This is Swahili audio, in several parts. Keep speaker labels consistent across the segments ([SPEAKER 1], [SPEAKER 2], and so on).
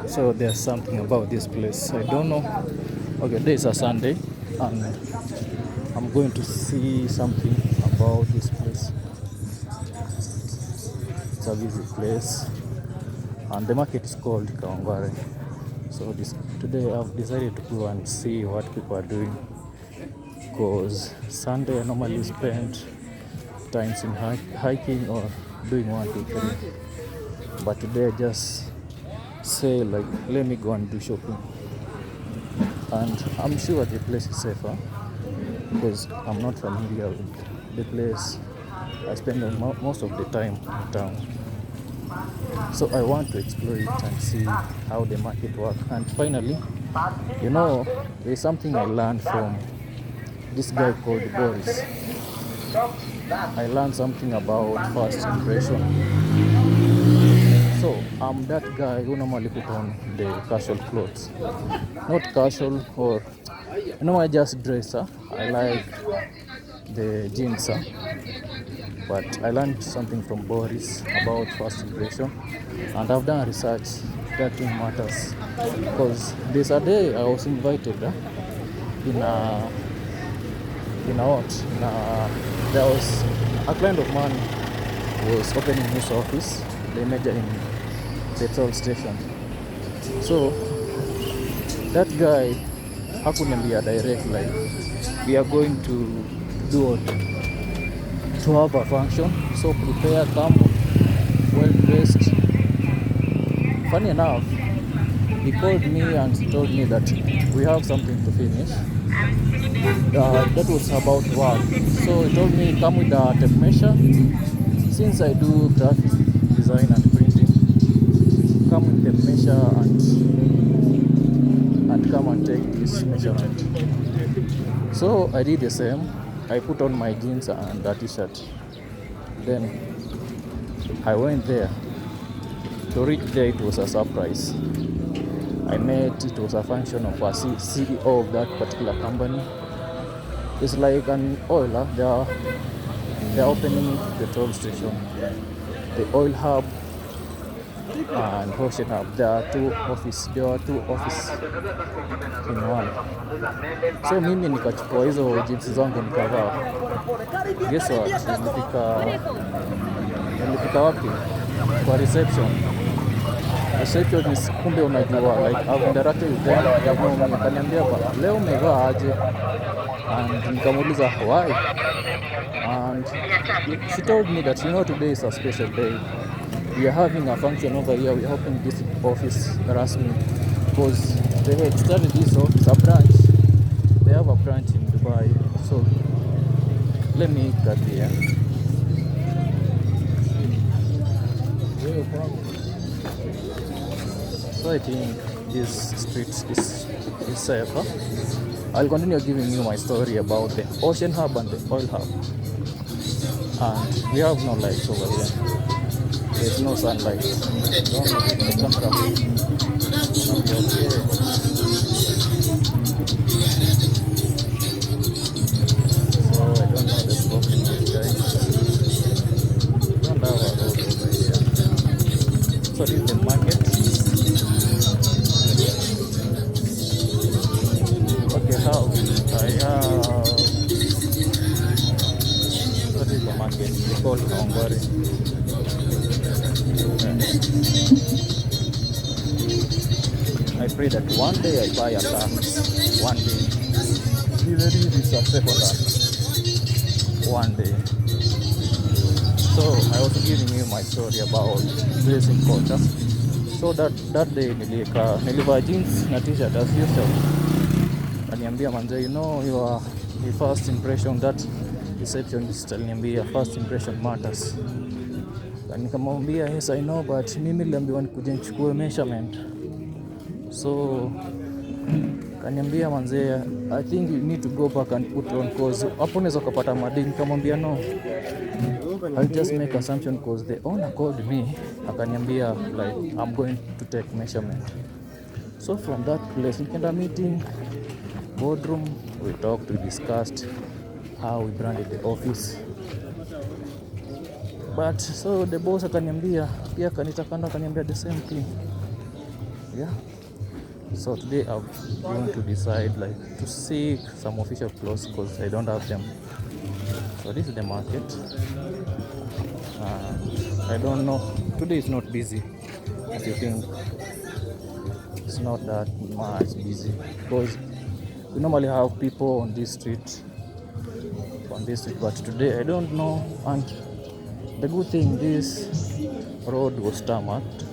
[SPEAKER 1] So there's something about this place. I don't know. Okay, today is a Sunday, and I'm going to see something about this place. It's a busy place, and the market is called Kawangware. So today I've decided to go and see what people are doing, because Sunday I normally spend times in hiking or doing 1, 2, 3. But today I just say like, let me go and do shopping, and I'm sure the place is safer because I'm not familiar with the place. I spend most of the time in town, so I want to explore it and see how the market works. And finally, there's something I learned from this guy called Boris. I learned something about first impression. So I'm that guy who normally put on the casual clothes, not casual or I just dress. I like the jeans, but I learned something from Boris about first impression, and I've done research that thing matters, because this a day I was invited in a in a what in a there was a client of mine was opening his office, the major in petrol station. So that guy hakuniambia direct like we are going to do to have a function, so prepare, come well dressed. Funny enough, he called me and told me that we have something to finish. That was about work. So he told me come with a tape measure. Since I do graphic design and printing, come with the measure and come and take this measurement. So I did the same. I put on my jeans and a t-shirt. Then I went there. To reach there, it was a surprise. It was a function of a CEO of that particular company. It's like an oiler. They're opening petrol station, the oil hub and ocean hub. There were two offices in one. So mimi nikachukua hizo jeans zangu nikavaa. Guess what? Nilifika wapi? Kwa reception. Receptionist, kumbe unajua, like I've interacted with them. Akaniambia leo umevaa aje? And nikamuuliza why? And she told me that today is a special day. We are having a function over here. We are opening this office Rasmi because they had started this office, a branch. They have a branch in Dubai. So let me cut here. So I think this street is safe. I'll continue giving you my story about the ocean hub and the oil hub. And we have no lights over here. There's no sunlight. Don't look at the camera. So I don't know the problem with guys. Don't have a road over here. So this is the market. Okay, how I have. What is the market? It's called Kawangware. I pray that one day I buy a car. One day. Even if it's a second car. One day. So I was giving you my story about dressing culture. So that day nilivaa jeans na t-shirt as usual. Aliniambia manze, your first impression, that receptionist aliniambia first impression matters. Nikamwambia yes I know, but mimi niliambiwa nikuje nichukue measurement. So kaniambia manze, I think you need to go back and put on, cause hapo unaweza kupata madini. Nikamwambia no, I'll just make assumption cause the owner called me akaniambia like I'm going to take measurement. So from that place nikaenda meeting boardroom, we talked, we discussed how we branded the office. But so the boss akaniambia pia akanitakana akaniambia the same thing. yeah. So today I'm going to decide like to seek some official clothes because I don't have them. So this is the market. I don't know. Today is not busy as you think. It's not that much busy because we normally have people on this street. But today I don't know. And the good thing, this road was tarmacked.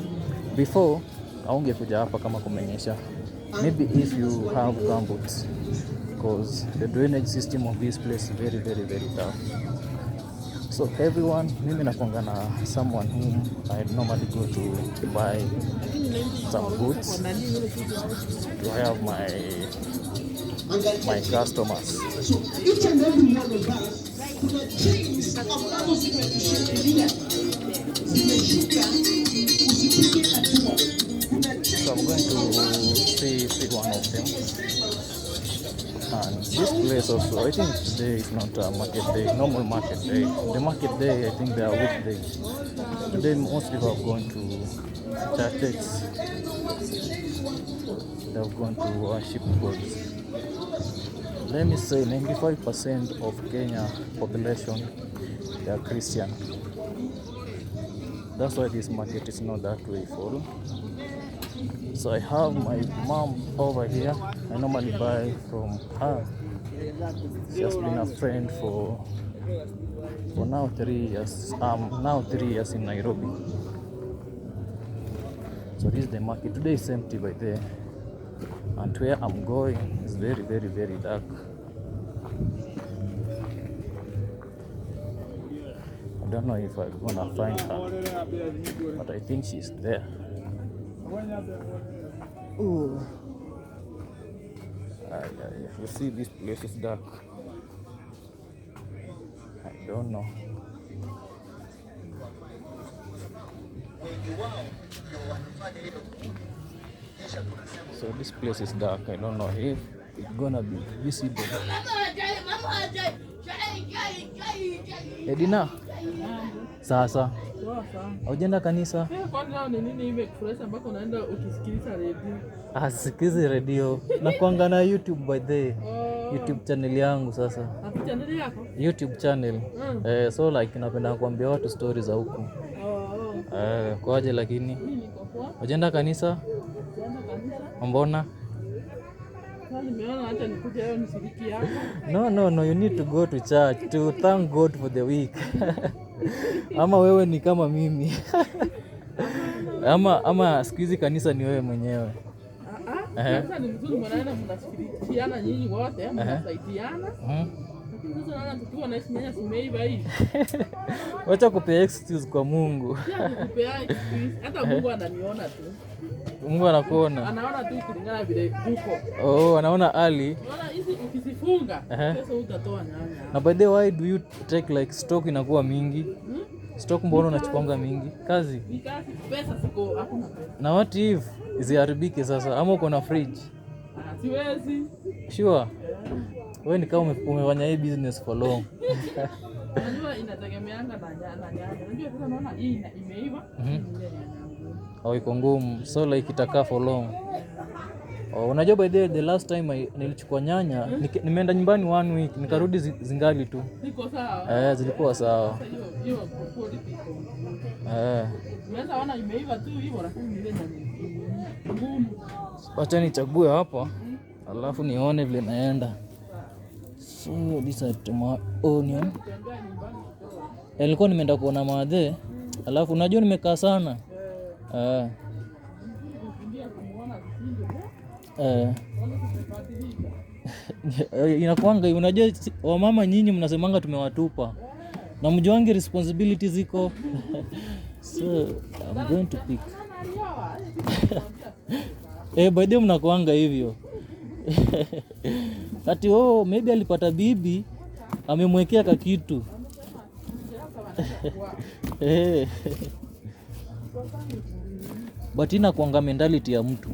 [SPEAKER 1] Before haungekuja hapa kama kumenyesha. Maybe if you have gumboots, because the drainage system of this place is very tough. So everyone, mimi nakuanga na someone whom I normally go to buy some goods to help my customers.
[SPEAKER 2] Each and every one of us kuna chains ambazo zimetushikilia zimeshuka, usipige hatua.
[SPEAKER 1] So I'm going to see one of them. And this place also, I think today is not a market day, normal market day. The market day, I think they are weekdays. Today most people are going to churches. They are going to worship God. Let me say 95% of Kenya population, they are Christian. That's why this market is not that way full. So I have my mom over here. I normally buy from her. She has been a friend for now 3 years. Now 3 years in Nairobi. So this is the market. Today is empty by there. And where I'm going is very dark. I don't know if I'm gonna find her, but I think she's there. Ooh. You see, this place is dark. I don't know. So this place is dark. I don't know if it's gonna be visible. Edina, sasa haujaenda kanisa? Sikizi radio. Nakuanga na YouTube by the YouTube channel yangu sasa. YouTube channel. So like napenda kuambia watu stories za huku. Kwaje lakini? Haujaenda kanisa? Mbona? No, you need to go to church to thank God for the week. Ama wewe ni kama mimi. Ama siku hizi kanisa ni wewe mwenyewe.
[SPEAKER 3] Sasa ni mzuri mnaenda mnashirikiana nyinyi wote, mnasaidiana. Lakini sasa naona tukiwa na nyanya simeiva hivi.
[SPEAKER 1] Wacha kupea excuse kwa Mungu.
[SPEAKER 3] Kupea excuse, hata Mungu ananiona tu.
[SPEAKER 1] Mungu anakuona.
[SPEAKER 3] Anaona tu kulingana vile uko.
[SPEAKER 1] Oh, anaona ali.
[SPEAKER 3] Unaona hizi ukisifunga, pesa utatoa nyanya.
[SPEAKER 1] Na by the way, why do you take like stock inakuwa mingi? Stock mbona unachukuanga mingi? Kazi.
[SPEAKER 3] Ni kazi, pesa siko hakuna pesa.
[SPEAKER 1] Na what if isiharibike sasa ama uko na fridge?
[SPEAKER 3] Siwezi.
[SPEAKER 1] Sure. Wewe ni kama umefanya hii business for long.
[SPEAKER 3] Unajua inategemeanga na nyanya. Unajua sasa naona hii imeiva.
[SPEAKER 1] Au iko ngumu, so like itakaa for long. Unajua by the last time nilichukua nyanya, nimeenda nyumbani 1 week, nikarudi zingali tu.
[SPEAKER 3] Ziko sawa.
[SPEAKER 1] Zilikuwa sawa.
[SPEAKER 3] Hiyo quality iko. Unaweza ona imeiva tu hivyo lakini ile ngumu.
[SPEAKER 1] Acha nichague hapa. Alafu nione vile naenda. So this is onion. Nilikuwa nimeenda kuona madhe. Alafu unajua nimekaa sana. Inakuanga unajua wamama nyinyi mnasemanga tumewatupa. Na mjuangi responsibility ziko. So I'm going to pick. By the way mnakuanga hivyo. Ati maybe alipata bibi amemwekea kakitu. But inakuanga mentality ya mtu.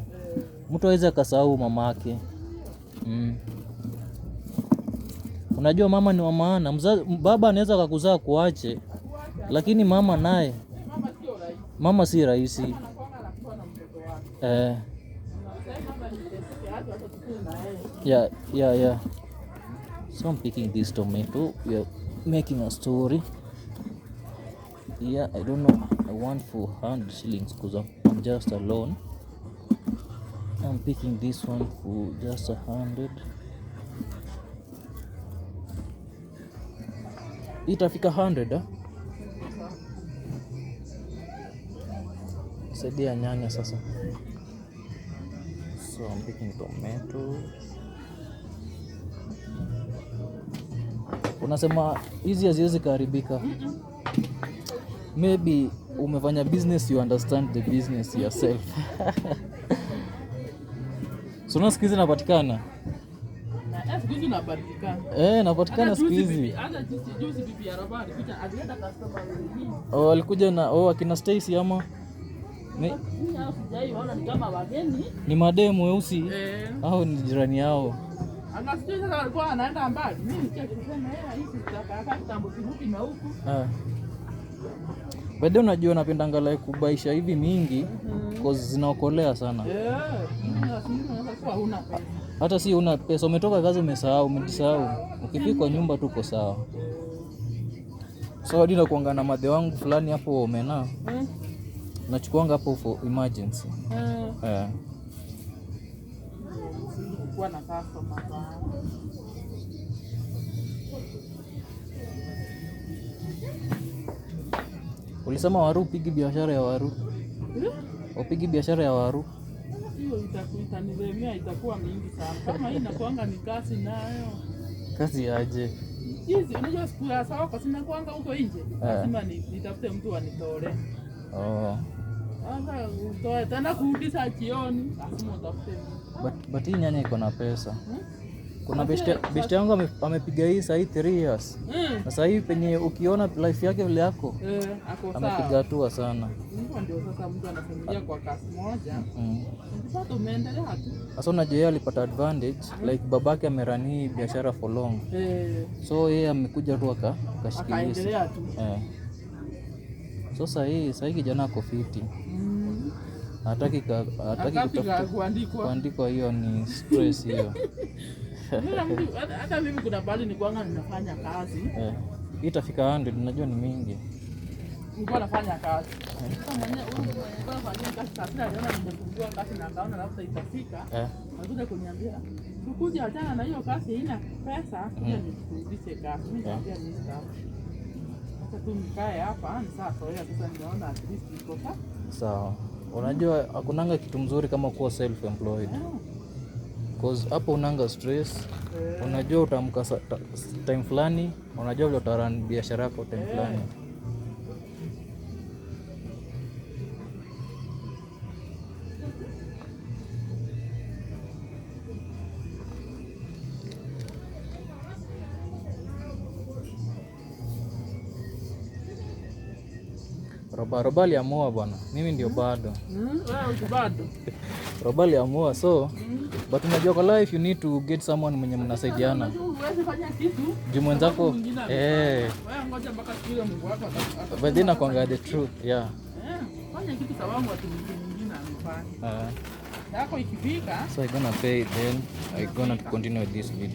[SPEAKER 1] Mtu hawezi akasahau mamake. Unajua mama ni wa maana. Baba anaweza akakuzaa kuache, lakini mama naye. Mama si rahisi. Yeah. So I'm picking this tomato. We are making a story. Yeah, I don't know. I want 400 shillings because I'm just alone. I'm picking this one for just 100. Itafika 100 Saidia nyanya sasa. So I'm picking tomato. Unasema hizi haziwezi kuharibika. Maybe umefanya business, you understand the business yourself. So na siku hizi napatikana.
[SPEAKER 3] Siku hizi napatikana.
[SPEAKER 1] Napatikana siku hizi.
[SPEAKER 3] Hata juzi bibi ya Rabani kuja alienda customer wengi.
[SPEAKER 1] Alikuja na akina Stacy ama
[SPEAKER 3] ni kama wageni.
[SPEAKER 1] Ni mademu weusi au ni jirani yao?
[SPEAKER 3] Anasikia sasa alikuwa anaenda mbali. Mimi nikisema hizi zitakaa kitambo kiruki na huku.
[SPEAKER 1] Bado unajua napendanga like kubaisha hivi mingi cause zinaokolea sana. Hata si una pesa, umetoka kazi umejisahau. Ukifika kwa nyumba tuko sawa. So hadi nakuanga na madhe wangu fulani hapo Omena. Nachukuanga hapo for emergency.
[SPEAKER 3] Kwa na customer.
[SPEAKER 1] Ulisema waru upigi biashara ya waru? Upigi biashara ya waru?
[SPEAKER 3] Hiyo itanilemea, itakuwa mingi sana. Kama hii inakuanga ni kazi nayo.
[SPEAKER 1] Kazi aje?
[SPEAKER 3] Hizi unajua siku ya sawa kwa sina kuanga huko nje. Lazima nitafute mtu anitore. Sasa utoe tena kurudisha jioni, lazima utafute.
[SPEAKER 1] But hii nyanya iko na pesa. Kuna beshte yangu amepiga hii sasa 3 years. Na sasa hii penye ukiona life yake vile yako. Amepiga hatua sana.
[SPEAKER 3] Ndio sasa mtu anafikiria kwa kasi moja. Sasa umeendelea tu.
[SPEAKER 1] Sasa unajua yeye alipata advantage like babake amerani biashara for long. So yeye amekuja tu akashikilia.
[SPEAKER 3] Akaendelea tu.
[SPEAKER 1] So sasa hii kijana ako fiti. Hataki kuandikwa, hiyo ni stress hiyo.
[SPEAKER 3] Hata mimi kuna bali nikuanga ninafanya kazi.
[SPEAKER 1] Hii itafika 100, najua ni mingi.
[SPEAKER 3] Nilikuwa nafanya kazi. Nilikuwa nafanya kazi sasa naona nimefungua kazi na kaona labda itafika. Nakuja kuniambia, "Ukuje achana na hiyo kazi haina pesa, kuja nikurudishe kazi." Mimi niambia ni sawa. Sasa tu nikae hapa, sasa nimeona at least iko
[SPEAKER 1] sawa. Unajua hakunanga kitu mzuri kama kuwa self employed. Cause hapo unanga stress. Unajua utamka time fulani, unajua vile utarun biashara yako time fulani. Roba aliamua bwana. Mimi ndio bado.
[SPEAKER 3] Wewe bado.
[SPEAKER 1] Roba aliamua so but unajua kwa life you need to get someone mwenye mnasaidiana.
[SPEAKER 3] Uweze fanya kitu.
[SPEAKER 1] Juu mwenzako
[SPEAKER 3] wewe ngoja mpaka siku Mungu wako
[SPEAKER 1] but then nakwanga the truth.
[SPEAKER 3] Fanya kitu sababu watu mwingine anafanya. Yako ikifika.
[SPEAKER 1] So I gonna pay then I gonna continue with this video.